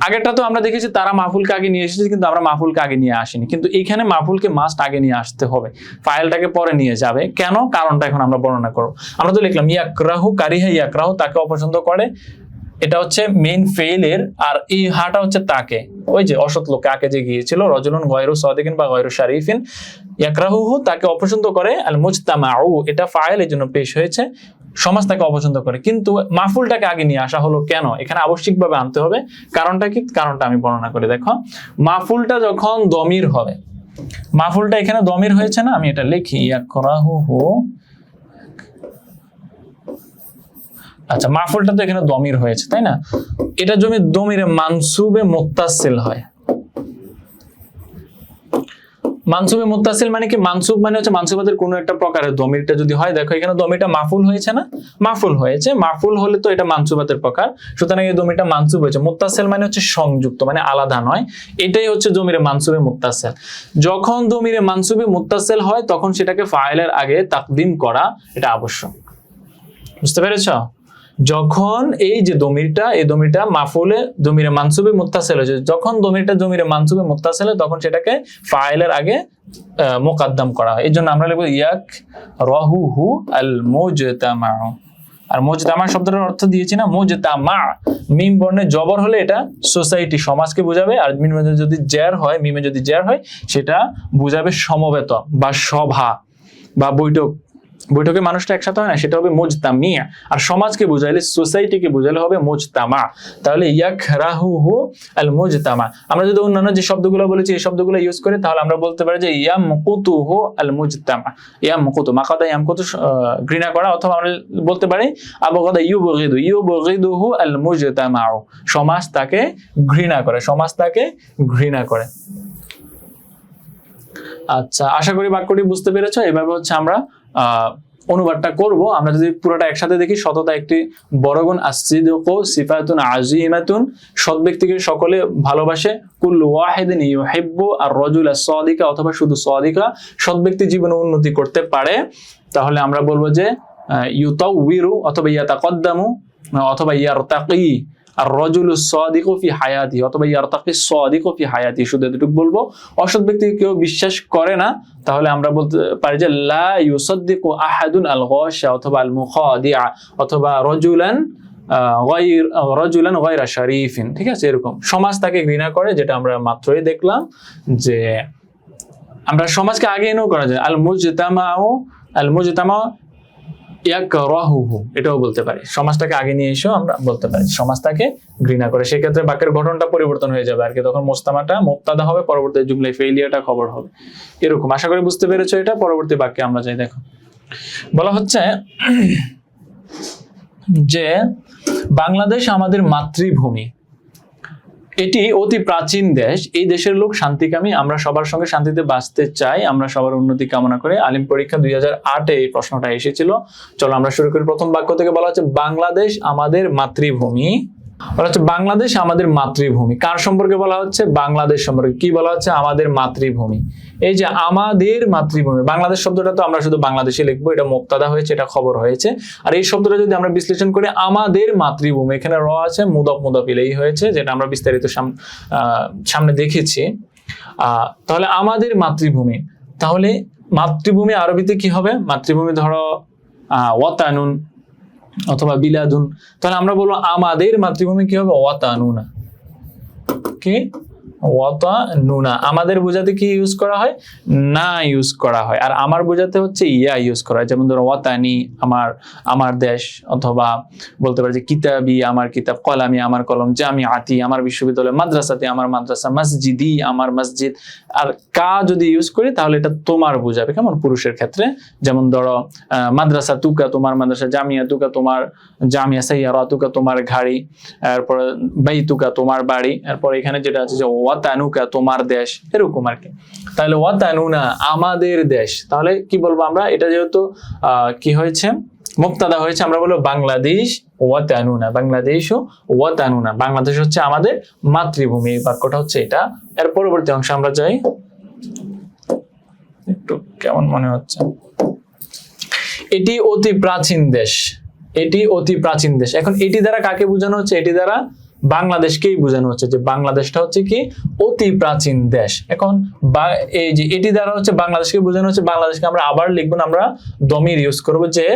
আগেরটা তো আমরা দেখেছি তারা মাফুলকে আগে নিয়ে এসেছে, কিন্তু আমরা মাফুলকে আগে নিয়ে আসিনি। কিন্তু এইখানে মাফুলকে মাস্ট আগে নিয়ে আসতে হবে, ফাইলটাকে পরে নিয়ে যাবে। কেন? কারণটা এখন আমরা বর্ণনা করব। আমরা তো লিখলাম ইয়াকরাহু, কারিহা ইয়াকরাহু, তাকে অপছন্দ করে, এটা হচ্ছে মেইন ফেইলের। আর এই হাটা হচ্ছে তাকে, ওই যে অসৎ লোক আগে যে গিয়েছিল, রাজুলুন গায়রু সাদিকিন বা গায়রু শারীফিন, ইয়াকরাহুহু তাকে অপছন্দ করে, আল মুজতামাউ এটা ফাইল, এর জন্য পেশ হয়েছে, সমাজ তাকে অপছন্দ করে। কিন্তু মাফুলটাকে আগে নিয়ে আসা হলো কেন? এখানে আবশ্যিকভাবে আনতে হবে। কারণটা কি? কারণটা আমি বর্ণনা করি। দেখো, মাফুলটা যখন দমির হবে, মাফুলটা এখানে দমির হয়েছে না, আমি এটা লিখি ইয়াকরাহুহু আচ্ছা, মাফুলটা তো এখানে দমির হয়েছে, তাই না? এটা জমি দমিরে মানসুবে মুত্তাসিল হয়। মানসুবে মুত্তাসিল মানে কি? মানসুব মানে হচ্ছে মানসুবাতের কোনো একটা প্রকারের দমিরটা যদি হয়, দেখো এখানে দমিরটা মাফুল হয়েছে না? মাফুল হয়েছে, মাফুল হলে তো এটা মানসুবাতের প্রকার, সুতরাং এই দমিরটা মানসুব হয়েছে। মুত্তাসিল মানে হচ্ছে সংযুক্ত, মানে আলাদা নয়, এটাই হচ্ছে দমিরে মানসুবে মুত্তাসিল। যখন দমিরে মানসুবে মুত্তাসিল হয় তখন সেটাকে ফাইলের আগে তাকদিম করা এটা আবশ্যক। বুঝতে পেরেছো? যখন এই যে দমিরটা, এই দমিরটা মাফুলে দমিরে মানসুবে মুত্তাসিল হয়েছে, যখন দমিরটা দমিরে মানসুবে মুত্তাসিল হয় তখন সেটাকে ফাইলের আগে মুকদ্দম করা হয়। এই জন্য আমরা লিখব ইয়াক রাহুহু আল মুজতামা। আর মুজতামা শব্দটার অর্থ দিয়েছি না, মুজতামা মিম বর্ণে জবর হলে এটা সোসাইটি, সমাজকে বোঝাবে, আর মিমে যদি জের হয়, মিমে যদি জের হয় সেটা বোঝাবে সমবেত বা সভা বা বৈঠক। বৈঠকে মানুষটা একসাথে হয় না, সেটা হবে মুজতামিয়া। আর সমাজকে বুঝাইলে, সোসাইটিকে বুঝাইলে হবে মুজতামা। তাহলে ইয়াকরাহুহু আল মুজতামা। আমরা যদি অন্যান্য যে শব্দগুলো বলেছি এই শব্দগুলো ইউজ করি তাহলে আমরা বলতে পারি যে ইয়ামকুতুহু আল মুজতামা। ইয়ামকুতু, মাকাদা ইয়ামকুতু ঘৃণা করা, অথবা আমরা বলতে পারি আবগাদা ইউবগিদুহু আল মুজতামা। সমাজ তাকে ঘৃণা করে, সমাজ তাকে ঘৃণা করে। আচ্ছা, আশা করি বাক্যটি বুঝতে পেরেছো। এভাবে হচ্ছে আমরা অনুবাদটা করব। আমরা যদি পুরোটা একসাথে দেখি, সততা একটি বড় গুণ, আসিদকু সিফাতুন আযীমাতুন, সৎ ব্যক্তিকে সকলে ভালোবাসে, কুল্লু ওয়াহিদিন ইউহিব্বু আর রাজুলা সাদিকা, অথবা শুধু সাদিকা, সৎ ব্যক্তি জীবনে উন্নতি করতে পারে। তাহলে আমরা বলবো যে ইউতাউবিরু অথবা ইয়াতাকদ্দামু অথবা ইয়ারতাকি আর রাজুলু সাদিকু ফি হায়াতি অথবা ইয়ারতাকি সাদিকু ফি হায়াতি, শুধু এতটুকু বলবো। অসৎ ব্যক্তি কেউ বিশ্বাস করে না, তাহলে আমরা বলতে পারি যে লা ইউসাদ্দিকু আহাদুন আল গাশা অথবা আল মুখাদিআ অথবা রাজুলান গায়রা শারীফিন। ঠিক আছে, এরকম সমাজ তাকে ঘৃণা করে, যেটা আমরা মাত্রই দেখলাম যে আমরা সমাজকে আগে এনেও করা যায়। আল মুজতামা ইয়াকরাহুহু, এটাও বলতে পারি। সমাজটাকে আগে নিয়ে এসেও আমরা বলতে পারি সমাজ তাকে ঘৃণা করে। সেক্ষেত্রে বাক্যের গঠনটা পরিবর্তন হয়ে যাবে আর কি, তখন মুস্তামাটা মুবতাদা হবে, পরবর্তী জুমলায় ফেইলিয়ারটা খবর হবে। এরকম আশা করি বুঝতে পেরেছো এটা। পরবর্তী বাক্যে আমরা যাই, দেখো বলা হচ্ছে যে বাংলাদেশ আমাদের মাতৃভূমি, এটি অতি প্রাচীন দেশ, এই দেশের লোক শান্তিকামী, আমরা সবার সঙ্গে শান্তিতে বাঁচতে চাই, আমরা সবার উন্নতি কামনা করে। আলিম পরীক্ষা 2008-এ এই প্রশ্নটা এসেছিল। চলো আমরা শুরু করি। প্রথম বাক্য থেকে বলা হচ্ছে বাংলাদেশ আমাদের মাতৃভূমি। বলা হচ্ছে বাংলাদেশ আমাদের মাতৃভূমি। কার সম্পর্কে বলা হচ্ছে? বাংলাদেশ সম্পর্কে। কি বলা হচ্ছে? আমাদের মাতৃভূমি। এই যে আমাদের মাতৃভূমি, বাংলাদেশ শব্দটা তো আমরা শুধু বাংলাদেশে লিখবো, এটা মুবতাদা হয়েছে, এটা খবর হয়েছে। আর এই শব্দটা যদি আমরা বিশ্লেষণ করি, আমাদের মাতৃভূমি, এখানে র আছে, মুদাফ মুদাফ ইলাইহি হয়েছে, যেটা আমরা বিস্তারিত সামনে দেখেছি। তাহলে আমাদের মাতৃভূমি, তাহলে মাতৃভূমি আরবিতে কি হবে? মাতৃভূমি ধরো ওয়াতানুন অথবা বিলাদুন, তাহলে আমরা বলবো আমাদের মাতৃভূমি কি হবে? ওয়াতানুনা। কি? ওয়াতানুনা। আমাদের বোঝাতে কি ইউজ করা হয়? না ইউজ করা হয়। আর আমার বোঝাতে হচ্ছে ইয়া ইউজ করা হয়। যেমন ধরো ওয়াতানি, আমার দেশ, অথবা বলতে পারি যে কিতাবি, আমার কিতাব, কলামি, আমার কলম, জামিআতি, আমার বিশ্ববিদ্যালয়, মাদ্রাসাতে, আমার মাদ্রাসা, মসজিদি, আমার মসজিদ। আর কা যদি ইউজ করি তাহলে এটা তোমার বোঝাবে, কেমন? পুরুষের ক্ষেত্রে। যেমন ধরো মাদ্রাসা তুকা, তোমার মাদ্রাসা, জামিয়া তুকা, তোমার জামিয়া, সাইয়ারা তুকা, তোমার গাড়ি, এরপর বাইতুকা, তোমার বাড়ি, এরপর এখানে যেটা আছে যে ওয়াতানুকা, তোমার দেশ, এরকম আর কি। তাহলে ওয়াতানুনা, আমাদের দেশ। তাহলে কি বলবো আমরা? এটা যেহেতু কি হয়েছে? মুবতাদা হয়েছে, আমরা বলবো বাংলাদেশ ওয়াতানুনা, বাংলাদেশ ওয়াতানুনা, বাংলাদেশ হচ্ছে আমাদের মাতৃভূমি। এই বাক্যটা হচ্ছে এটা। এর পরবর্তী অংশে আমরা যাই। একটু কেমন মনে হচ্ছে? এটি অতি প্রাচীন দেশ, এটি অতি প্রাচীন দেশ। এখন এটি দ্বারা কাকে বোঝানো হচ্ছে? এটি দ্বারা বাংলাদেশকেই বোঝানো হচ্ছে যে বাংলাদেশটা হচ্ছে কি? অতি প্রাচীন দেশ। এখন এই যে এটি দ্বারা হচ্ছে বাংলাদেশকে বোঝানো হচ্ছে, বাংলাদেশকে আমরা আবার লিখবো না, আমরা দমির ইউজ করবো। যে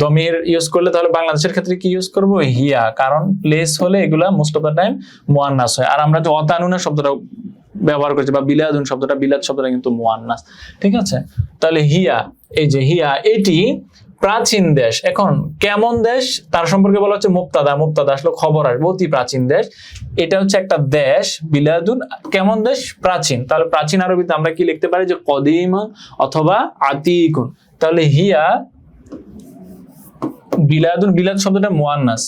দমির ইউজ করলে তাহলে বাংলাদেশের ক্ষেত্রে কি ইউজ করবো? হিয়া, কারণ প্লেস হলে এগুলা মোস্ট অফ দ্য টাইম মুয়ান্নাস হয়। আর আমরা যে ওয়াতানুনা শব্দটা ব্যবহার করছি বা বিলাদুন শব্দটা, বিলাদ শব্দটা কিন্তু মুয়ান্নাস। ঠিক আছে, তাহলে হিয়া, এই যে হিয়া, এটি প্রাচীন দেশ। এখন কেমন দেশ তার সম্পর্কে বলা হচ্ছে মুবতাদা। মুবতাদা আসলে খবর আসবে। অতি প্রাচীন দেশ, এটা হচ্ছে একটা দেশ। বিলাদুন কেমন দেশ? প্রাচীন। তাহলে প্রাচীন আরবিতে আমরা কি লিখতে পারি? যে কদিম অথবা আতিকুন। তাহলে হিয়া বিলাদুন, বিলাদ শব্দটা মুয়ান্নাস,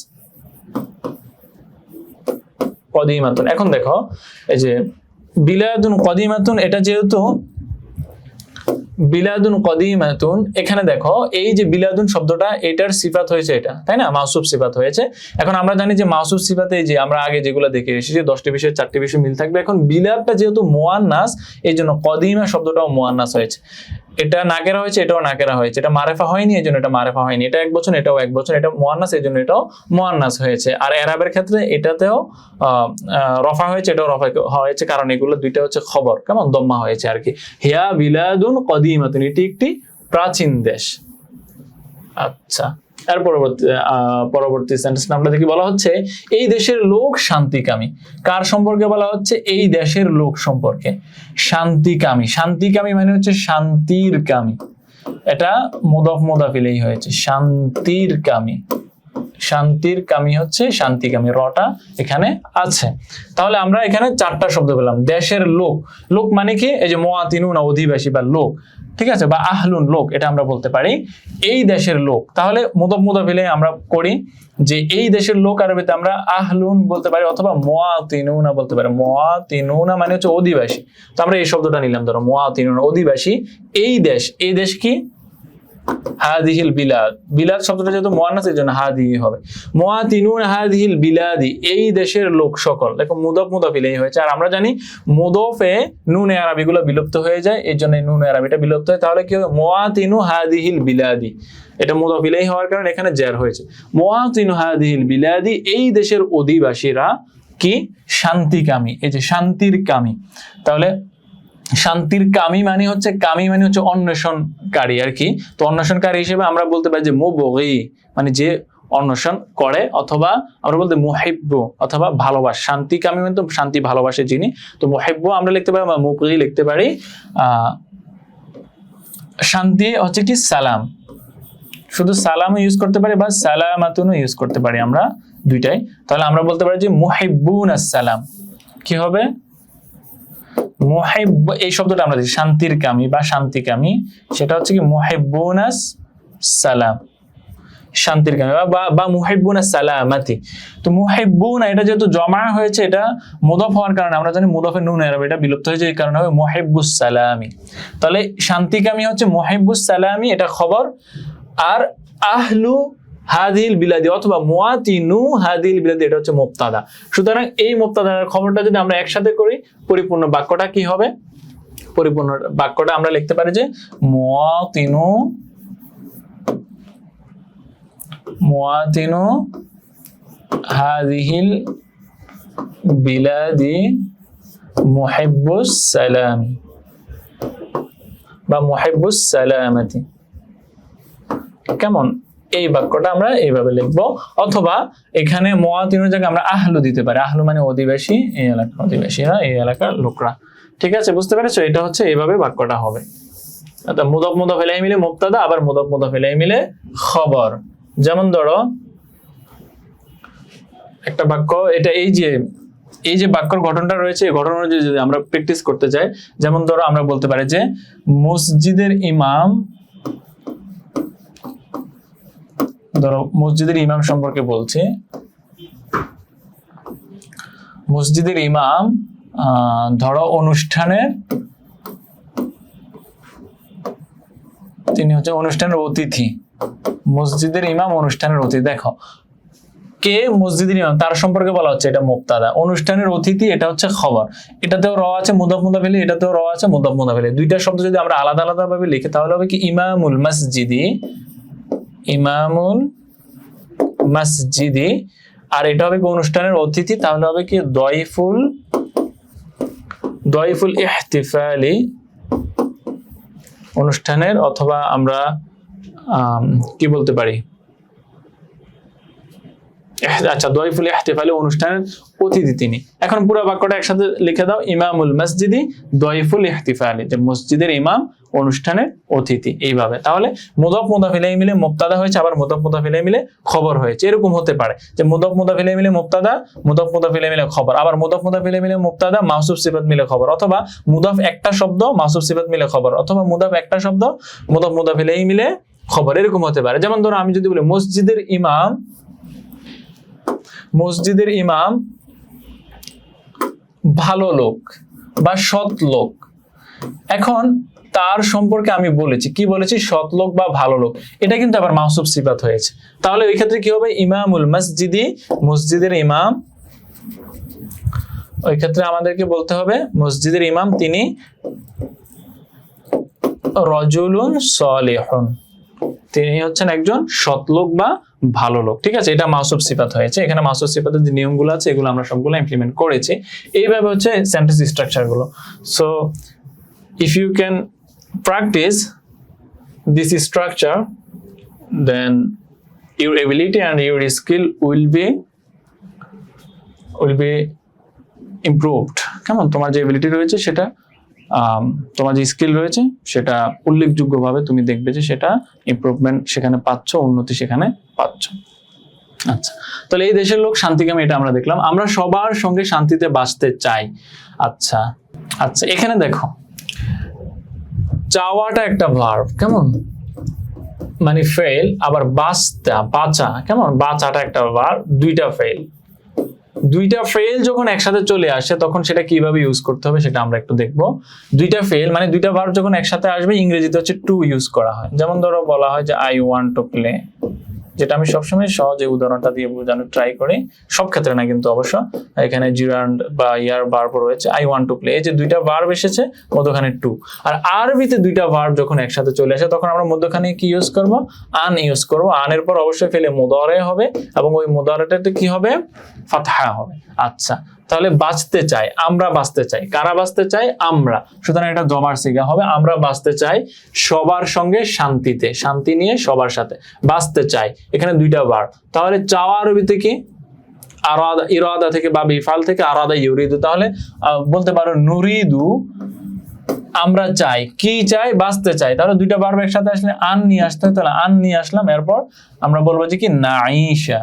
কদিমাতুন। এখন দেখো এই যে বিলাদুন কদিমাতুন, এটা যেহেতু বিলাদুন কদিমাতুন, এখানে দেখো এই যে বিলাদুন শব্দটা এটার সিফাত হয়েছে এটা, তাই না, মাউসুফ সিফাত হয়েছে। এখন আমরা জানি যে মাউসুফ সিফাতে যে আমরা আগে যেগুলো দেখে এসেছি 10টি বিষয়ে 4টি বিষয় মিল থাকবে। এখন বিলাদটা যেহেতু মুয়ান্নাস, এই জন্য কদিমা শব্দটাও মুয়ান্নাস হয়েছে। এটা নাকেরা হয়েছে, এটাও নাকেরা হয়েছে। এটা মারেফা হয়নি, এই জন্য এটা মারেফা হয়নি। এটা এক বচন, এটাও এক বচন। এটা মুয়ান্নাস, এই জন্য এটাও মুয়ান্নাস হয়েছে। আর এরাবের ক্ষেত্রে এটাতেও রফা হয়েছে, এটাও রফা হয়েছে, কারণ এগুলো দুইটা হচ্ছে খবর, কেমন দম্মা হয়েছে আর কি। হিয়া বিলাদুন কদিমাতুন, এটি একটি প্রাচীন দেশ। আচ্ছা, এর পরবর্তী সেন্টেন্স আমরা দেখি, বলা হচ্ছে এই দেশের লোক শান্তিকামী। কার সম্পর্কে বলা হচ্ছে? এই দেশের লোক সম্পর্কে। শান্তিকামী, শান্তিকামী মানে হচ্ছে শান্তির কামী। এটা মুদাফ মুদাফ ইলাইহি হয়েছে, শান্তির কামী। শান্তির কামী হচ্ছে শান্তিকামী, রটা এখানে আছে। তাহলে আমরা এখানে 4টা শব্দ পেলাম। দেশের লোক, লোক মানে কি? এই যে মুয়াতিনুন, অধিবাসী বা লোক, ঠিক আছে, বা আহলুন, লোক, এটা আমরা বলতে পারি এই দেশের লোক। তাহলে মুদাফ মুদাফ ইলাইহি আমরা করি যে এই দেশের লোক আরবিতে আমরা আহলুন বলতে পারি অথবা মুয়াতিনুনা বলতে পারি। মুয়াতিনুনা মানে হচ্ছে অধিবাসী। তো আমরা এই শব্দটা নিলাম, ধরো মুয়াতিনুনা, অধিবাসী। এই দেশ, এই দেশ কি? হাদিহিল বিলাদ, বিলাদ শব্দটা যেহেতু মুয়ান্নাস এর জন্য হাদিহি হবে। মুয়াতিনুন হাদিহিল বিলাদি, এই দেশের লোক সকল। দেখো মুদাফ মুদাফ ইলাইহি হয়েছে। আর আমরা জানি মুদাফে নুনে আরবিগুলো বিলুপ্ত হয়ে যায়, এর জন্য নুনে আরবিটা বিলুপ্ত হয়। তাহলে কি হবে? মুয়াতিনু হাদিহিল বিলাদি, এটা মুদাফ ইলাইহি হওয়ার কারণে এখানে জার হয়েছে। মুয়াতিনু হাদিহিল বিলাদি, এই দেশের অধিবাসীরা কি? শান্তিকামী, এই যে শান্তির কামী। তাহলে শান্তির কামী মানে হচ্ছে, কামী মানে হচ্ছে অন্বেষণকারী আর কি। তো অন্বেষণকারী হিসেবে আমরা বলতে পারি যে মুবগি, মানে যে অন্বেষণ করে, অথবা আমরা বলতে মুহিব্বু, অথবা ভালোবাসে। শান্তিকামী মানে তো শান্তি ভালোবাসে যিনি। তো মুহিব্বু আমরা লিখতে পারি, মুবগি লিখতে পারি। শান্তি হচ্ছে কি? সালাম, শুধু সালামও ইউজ করতে পারি বা সালামাতুনও ইউজ করতে পারি আমরা, দুইটাই। তাহলে আমরা বলতে পারি যে মুহিব্বুন আসসালাম। কি হবে? মুহিব্ব, এই শব্দটা আমরা দেখি শান্তির কামী বা শান্তিকামী, সেটা হচ্ছে কি? মুহিব্বুনাস সালাম, শান্তির কামী বা মুহিব্বুনাস সালামাতি। তো মুহিব্বুনা, এটা যেহেতু জমা হয়েছে, এটা মুদাফ হওয়ার কারণে আমরা জানি মুদাফের নুন আরবি এটা বিলুপ্ত হয়েছে, এই কারণে হবে মুহিব্বুস সালামি। তাহলে শান্তিকামী হচ্ছে মুহিব্বুস সালামি, এটা খবর। আর আহলু হাদিল বিলাদি অথবা মুয়াতিনু হাদিল বিলাদি, এটা হচ্ছে মুবতাদা। সুতরাং এই মুবতাদার খবরটা যদি আমরা একসাথে করি, পরিপূর্ণ বাক্যটা কি হবে? পরিপূর্ণ বাক্যটা আমরা লিখতে পারি যে মুয়াতিনু হাদিহিল বিলাদি মুহিব্বুস সালামি বা মুহিব্বুস সালামাতি। কেমন? এই বাক্যটা আমরা এইভাবে লিখবো। অথবা এখানে মুয়াতিনুর জায়গায় আমরা আহলু দিতে পারি। আহলু মানে অধিবাসী, এই এলাকার অধিবাসীরা, এই এলাকার লোকরা। ঠিক আছে, বুঝতে পেরেছো? এটা হচ্ছে এইভাবে বাক্যটা হবে। মুদাফ মুদাফ ইলাইহি মিলে মুবতাদা, আবার মুদাফ মুদাফ ইলাইহি মিলে খবর। যেমন ধরো একটা বাক্য, এটা এই যে বাক্যর গঠনটা রয়েছে, এই ঘটনা যদি আমরা প্র্যাকটিস করতে চাই, যেমন ধরো আমরা বলতে পারি যে মসজিদের ইমাম, ধরো মসজিদের ইমাম সম্পর্কে বলছে। মসজিদের ইমাম ধরো অনুষ্ঠানের, তিনি হচ্ছে অনুষ্ঠানের অতিথি। মসজিদের ইমাম অনুষ্ঠানের অতিথি। দেখো কে মসজিদের ইমাম, তার সম্পর্কে বলা হচ্ছে, এটা মুবতাদা। অনুষ্ঠানের অতিথি, এটা হচ্ছে খবর। এটাতেও র আছে মুদাফ মুদাফ ইলাইহি, এটাতেও র আছে মুদাফ মুদাফ ইলাইহি। দুইটা শব্দ যদি আমরা আলাদা আলাদা ভাবে লিখি, তাহলে হবে কি? ইমামুল মসজিদি, ইমামুল মসজিদি। আর এটা হবে কি? অনুষ্ঠানের অতিথি, তাহলে হবে কি? দয়ফুল ইহতিফালি, অনুষ্ঠানের, অথবা আমরা কি বলতে পারি? আচ্ছা, দয়ফুল ইহতিফালি, অনুষ্ঠানের অতিথি তিনি। এখন পুরো বাক্যটা একসাথে লিখে দাও, ইমামুল মসজিদি দয়ফুল ইহতিফালি, যে মসজিদের ইমাম অনুষ্ঠানের অতিথি, এইভাবে। তাহলে মুদাফ মুদাফ ইলাইহি মিলে মুবতাদা হয়েছে, আবার মুদাফ মুদাফ ইলাইহি মিলে খবর হয়েছে। এরকম হতে পারে যে মুদাফ মুদাফ ইলাইহি মিলে মুবতাদা, মুদাফ মুদাফ ইলাইহি মিলে খবর, আবার মুদাফ মুদাফ ইলাইহি মিলে মুবতাদা, মাউসুফ সিফাত মিলে খবর, অথবা মুদাফ একটা শব্দ মাউসুফ সিফাত মিলে খবর, অথবা মুদাফ একটা শব্দ মুদাফ মুদাফ ইলাইহি মিলে খবর এরকম হতে পারে। যেমন ধরো আমি যদি বলি মসজিদের ইমাম ভালো লোক বা সৎ লোক, এখন তার সম্পর্কে আমি বলেছি, কি বলেছি, সৎ লোক বা ভালো লোক, এটা কিন্তু আবার মাউসুফ সিফাত হয়েছে। তাহলে ওই ক্ষেত্রে কি হবে, ইমামুল মসজিদি, মসজিদের ইমাম, ওই ক্ষেত্রে আমাদেরকে বলতে হবে মসজিদের ইমাম তিনি রজুলুন সালিহুন, তিনি হচ্ছেন একজন সৎ লোক বা ভালো লোক। ঠিক আছে, এটা মাউসুফ সিফাত হয়েছে। এখানে মাউসুফ সিফাতের যে নিয়মগুলো আছে এগুলো আমরা সবগুলো ইমপ্লিমেন্ট করেছি। এইভাবে হচ্ছে সেন্টেন্স স্ট্রাকচার গুলো। So if you can practice this structure, then your ability and your skill will be improved. কেমন, তোমার যে এবিলিটি রয়েছে সেটা, তোমার যে স্কিল রয়েছে সেটা উল্লেখযোগ্যভাবে তুমি দেখবে যে সেটা ইমপ্রুভমেন্ট সেখানে পাচ্ছ, উন্নতি সেখানে পাচ্ছ। আচ্ছা, তাহলে এই দেশের লোক শান্তিকামী, এটা আমরা দেখলাম। আমরা সবার সঙ্গে শান্তিতে বাঁচতে চাই। আচ্ছা, এখানে দেখো চাওয়াটা একটা ভার্ব, কেমন, মানে ফেল, আবার বাঁচা, কেমন, বাঁচাটা একটা ভার্ব, দুইটা ফেল যখন একসাথে চলে আসে তখন সেটা কিভাবে ইউজ করতে হবে সেটা আমরা একটু দেখবো। দুইটা ফেল মানে দুইটা ভার্ব যখন একসাথে আসবে ইংরেজিতে হচ্ছে টু ইউজ করা হয়। যেমন ধরো বলা হয় যে আই ওয়ান্ট টু প্লে, যেটা আমি সবসময় সহজে উদাহরণটা দিয়ে বোঝানোর ট্রাই করি, সব ক্ষেত্রে না কিন্তু অবশ্য। এখানে জিরান্ড বা ইয়ার ভার্ব রয়েছে, আই ওয়ান্ট টু প্লে, এই যে দুইটা ভার্ব এসেছে মধ্যখানে টু। আর আরবিতে দুইটা ভার্ব যখন একসাথে চলে আসে তখন আমরা মধ্যখানে কি ইউজ করব, আন ইউজ করব। আনের পর অবশ্যই ফেলে মুদারে হবে এবং ওই মুদারেটাতে কি হবে, ফাতহা হবে। আচ্ছা, তাহলে বাঁচতে চাই, আমরা বাঁচতে চাই, কারা বাঁচতে চাই, আমরা, সুতরাং এটা জমার সিগা হবে। আমরা বাঁচতে চাই সবার সঙ্গে শান্তিতে, শান্তি নিয়ে সবার সাথে বাঁচতে চাই, এখানে দুইটা ভার্ব। তাহলে চাওয়া আরবিতে কি, আরাদা, ইরাদা থেকে বা বিফাল থেকে আরাদা ইউরিদু, তাহলে বলতে পারো নুরিদু, আমরা চাই, কি চাই, বাঁচতে চাই। তাহলে দুইটা ভার্ব একসাথে আসলে আন নিয়ে আসতে হয়, তাহলে আন নিয়ে আসলাম। এরপর আমরা বলবো যে কি নাঈশা,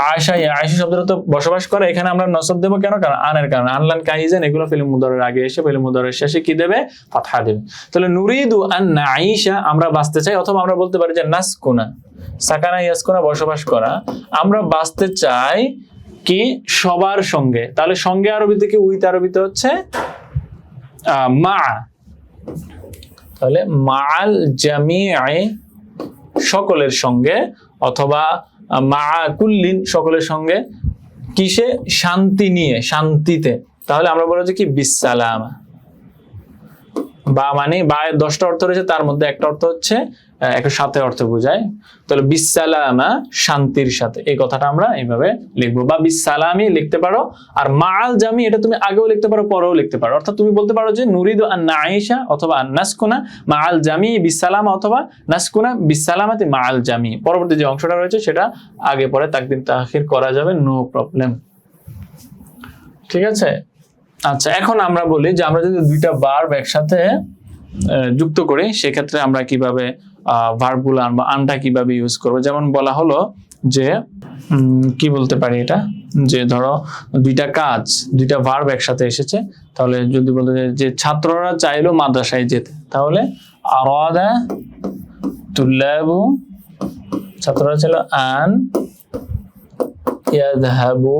আয়েশা, আয়েশা শব্দটা তো বসবাস করে, এখানে আমরা নসব দেবো কেন, কারণ আনের কারণে, আনলান কাইজেন এগুলো ফিল মুদারের আগে এসে ফিল মুদারের শেষে কি দেবে, ফাতহা দেবে। তাহলে নুরিদু আন নাঈশা, আমরা বাঁচতে চাই, অথবা আমরা বলতে পারি যে নাসকুনা, সাকানা ইয়াসকুনা, বসবাস করা, আমরা বাঁচতে চাই কি সবার সঙ্গে। তাহলে সঙ্গে আরবিতে কি, উইথ আরবিতে হচ্ছে মা, তাহলে মাআল জামিআ, সকলের সঙ্গে, অথবা মা কুল্লিন, সকলের সঙ্গে, কিসে, শান্তি নিয়ে, শান্তিতে। তাহলে আমরা বলবো যে কি বিসালামা, বা মানে বা 10টা অর্থ রয়েছে, তার মধ্যে একটা অর্থ হচ্ছে একটা সাথে অর্থ বোঝায়। তাহলে বিসালামা, শান্তির সাথে, এই কথাটা আমরা এইভাবে লিখবো, বা বিসালামি লিখতে পারো। আর মাআল জামি, এটা তুমি আগেও লিখতে পারো, পরেও লিখতে পারো। অর্থাৎ তুমি বলতে পারো যে নুরিদু আন নাঈশা অথবা আন নাসকুনা মাআল জামি বিসালামা, অথবা নাসকুনা বিসালামাতি মাআল জামি। পরবর্তী যে অংশটা রয়েছে সেটা আগে পরে তাকদিম তাখির করা যাবে, নো প্রবলেম। ঠিক আছে। আচ্ছা, এখন আমরা বলি যে আমরা যদি দুইটা ভার্ব একসাথে যুক্ত করি সেক্ষেত্রে আমরা কিভাবে ভার্বগুলো আনবো, আনটা কিভাবে ইউজ করবো। যেমন বলা হলো যে কি বলতে পারি এটা, যে ধরো দুইটা কাজ, দুইটা ভার্ব একসাথে এসেছে, তাহলে যদি বলতে যে ছাত্ররা চাইলো মাদ্রাসায় যেতে, তাহলে আরাদা তুল্লাবু, ছাত্ররা চাইলো আন ইয়াযহাবু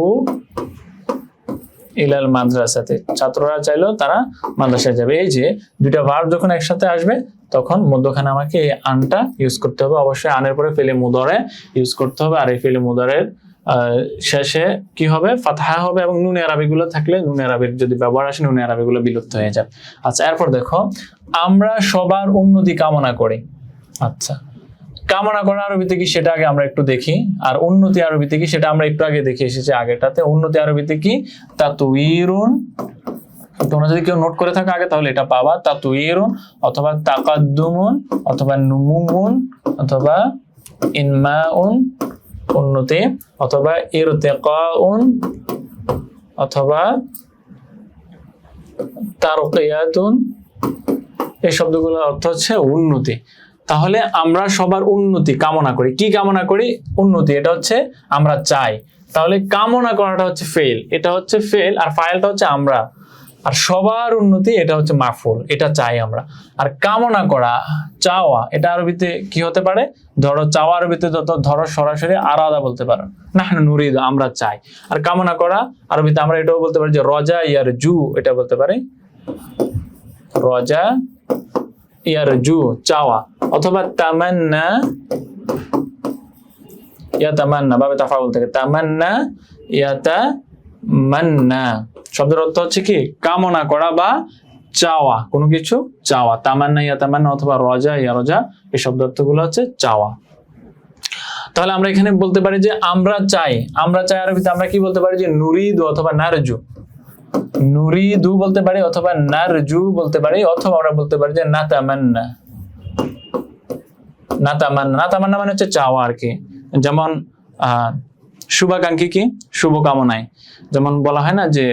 ইলাল মাদ্রাসাতে, ছাত্ররা চাইলো তারা মাদ্রাসায় যাবে। এই যে দুইটা ভার্ব যখন একসাথে আসবে তখন মধ্যখানে আমাকে এই আনটা ইউজ করতে হবে। অবশ্যই আনের পরে ফেলে মুদারে ইউজ করতে হবে, আর এই ফেলে মুদারের শেষে কি হবে, ফাতহা হবে, এবং নুনে আরবি গুলো থাকলে নুনে আরবির যদি ব্যবহার আসে নুনে আরবি গুলো বিলুপ্ত হয়ে যাবে। আচ্ছা, এরপর দেখো আমরা সবার উন্নতি কামনা করি। আচ্ছা, কামনা করা আরবিতে কি সেটা আগে আমরা একটু দেখি, আর উন্নতি আরবিতে কি সেটা আমরা একটু আগে দেখে এসেছি আগেটাতে। উন্নতি আরবিতে কি, তাতউয়িরুন, তোমরা যদি কেউ নোট করে থাকো আগে তাহলে এটা পাবা, তাতউয়িরুন অথবা তাকাদ্দুমুন অথবা নুমুন অথবা ইনমাউন, উন্নতি, অথবা ইরতিকাউন অথবা তারকিয়াতুন, এই শব্দগুলোর অর্থ হচ্ছে উন্নতি। তাহলে আমরা সবার উন্নতি কামনা করি, কি কামনা করি, উন্নতি, এটা হচ্ছে আমরা চাই। তাহলে কামনা করাটা হচ্ছে ফেল, এটা হচ্ছে ফেল, আর ফাইলটা হচ্ছে আমরা। আর সবার উন্নতি এটা হচ্ছে মাফুল, এটা চাই আমরা। আর কামনা করা, চাওয়া, এটা আরবিতে কি হতে পারে? ধরো চাওয়া আরবিতে ধরো সরাসরি আরাদা বলতে পারো, নাহনু নুরিদু আমরা চাই। আর কামনা করা আরবিতে আমরা এটাও বলতে পারি যে রজা ইয়ারজু, এটা বলতে পারি রজা ইয়ারজু চাওয়া, অথবা তামান্না ইয়াতামান্না বাবে তাফাউল থেকে তামান্না ইয়াতামান্না শব্দের অর্থ হচ্ছে কি কামনা করা বা চাওয়া, কোনো কিছু চাওয়া। তামান্না ইয়াতামান্না অথবা রজা ইয়ারজা এই শব্দ অর্থগুলো হচ্ছে চাওয়া। তাহলে আমরা এখানে বলতে পারি যে আমরা চাই, আমরা চাই আরবিতে আমরা কি বলতে পারি? যে নুরিদু অথবা নারজু, নুরিদু বলতে পারি অথবা নারজু বলতে পারি, অথবা আমরা বলতে পারি যে নাতামান্না। নাতামান্না, নাতামান্না মানে হচ্ছে চাওয়া আর কি। যেমন শুভাকাঙ্ক্ষী কি শুভকামনায়, যেমন বলা হয় না যে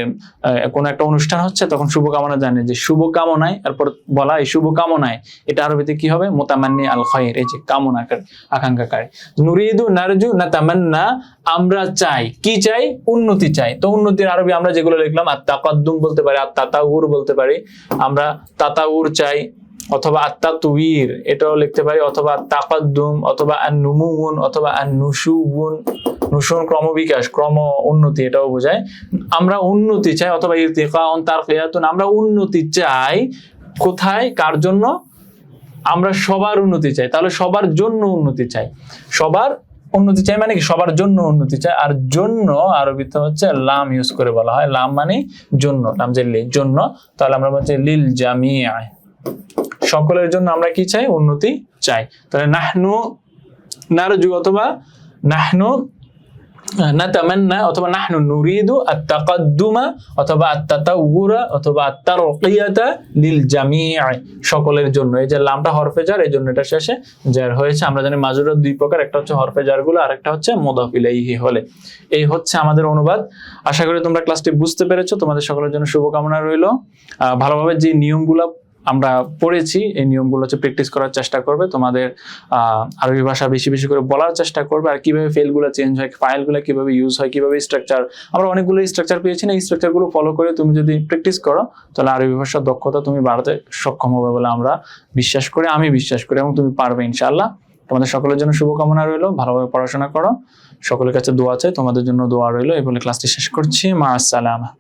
কোনো একটা অনুষ্ঠান হচ্ছে তখন শুভকামনা জানে যে শুভকামনায়, এরপর বলা এই শুভকামনায়, এটা আরবিতে কি হবে? মুতামান্নি আল খায়র, এই যে কামনাকারী আকাঙ্ক্ষাকারী। নুরিদু নারজু নাতামান্না আমরা চাই, কি চাই? উন্নতি চাই। তো উন্নতির আরবি আমরা যেগুলো লিখলাম আত-তাকাদ্দুম বলতে পারি, আত-তাতাউর বলতে পারি, আমরা তাতাউর চাই, অথবা আত-তাতউয়ির এটাও লিখতে পারি, অথবা আত-তাকাদ্দুম, অথবা আন-নুমুউন, অথবা আন-নুশুউন, নুশুন ক্রমবিকাশ, ক্রম উন্নতি এটাও বোঝায়। আমরা উন্নতি চাই, অথবা ইরতিকাউন তারকিয়াতুন আমরা উন্নতি চাই। কোথায়? কার জন্য? আমরা সবার উন্নতি চাই। তাহলে সবার জন্য উন্নতি চাই, সবার উন্নতি চাই মানে কি সবার জন্য উন্নতি চাই। আর জন্য আরবিতে হচ্ছে লাম ইউজ করে বলা হয়, লাম মানে জন্য, লাম যে জন্য, তাহলে আমরা বলছি লিল জামিআ, সকলের জন্য আমরা কি চাই? উন্নতি চাই। তাহলে নাহনু নারজু অথবা নাহনু নাতামান্না অথবা নাহনু নুরিদু আত-তাকাদ্দুমা অথবা আত-তাতাউরা অথবা আত-তারকিয়াতা লিল জামিআ সকলের জন্য। এই যে লামটা হরফে জার, এই জন্য এটা শেষে জার হয়েছে। আমরা জানি মাজরুর দুই প্রকার, একটা হচ্ছে হরফে জারগুলো আর একটা হচ্ছে মুদাফ ইলাইহি হলে। এই হচ্ছে আমাদের অনুবাদ। আশা করি তোমরা ক্লাসটি বুঝতে পেরেছো। তোমাদের সকলের জন্য শুভকামনা রইল। ভালোভাবে যে নিয়মগুলো আমরা পড়েছি এই নিয়মগুলো হচ্ছে প্র্যাকটিস করার চেষ্টা করবে, তোমাদের আরবি ভাষা বেশি বেশি করে বলার চেষ্টা করবে, আর কিভাবে ফেলগুলো চেঞ্জ হয়, ফাইলগুলো কিভাবে ইউজ হয়, কিভাবে স্ট্রাকচার, আমরা অনেকগুলো স্ট্রাকচার পেয়েছি না, এই স্ট্রাকচারগুলো ফলো করে তুমি যদি প্র্যাকটিস করো তাহলে আরবি ভাষার দক্ষতা তুমি বাড়াতে সক্ষম হবে বলে আমরা বিশ্বাস করি, আমি বিশ্বাস করি, এবং তুমি পারবে ইনশাআল্লাহ। তোমাদের সকলের জন্য শুভকামনা রইল, ভালোভাবে পড়াশোনা করো, সকলের কাছে দোয়া চাই, তোমাদের জন্য দোয়া রইল। এই বলে ক্লাসটি শেষ করছি। মা আসসালামা।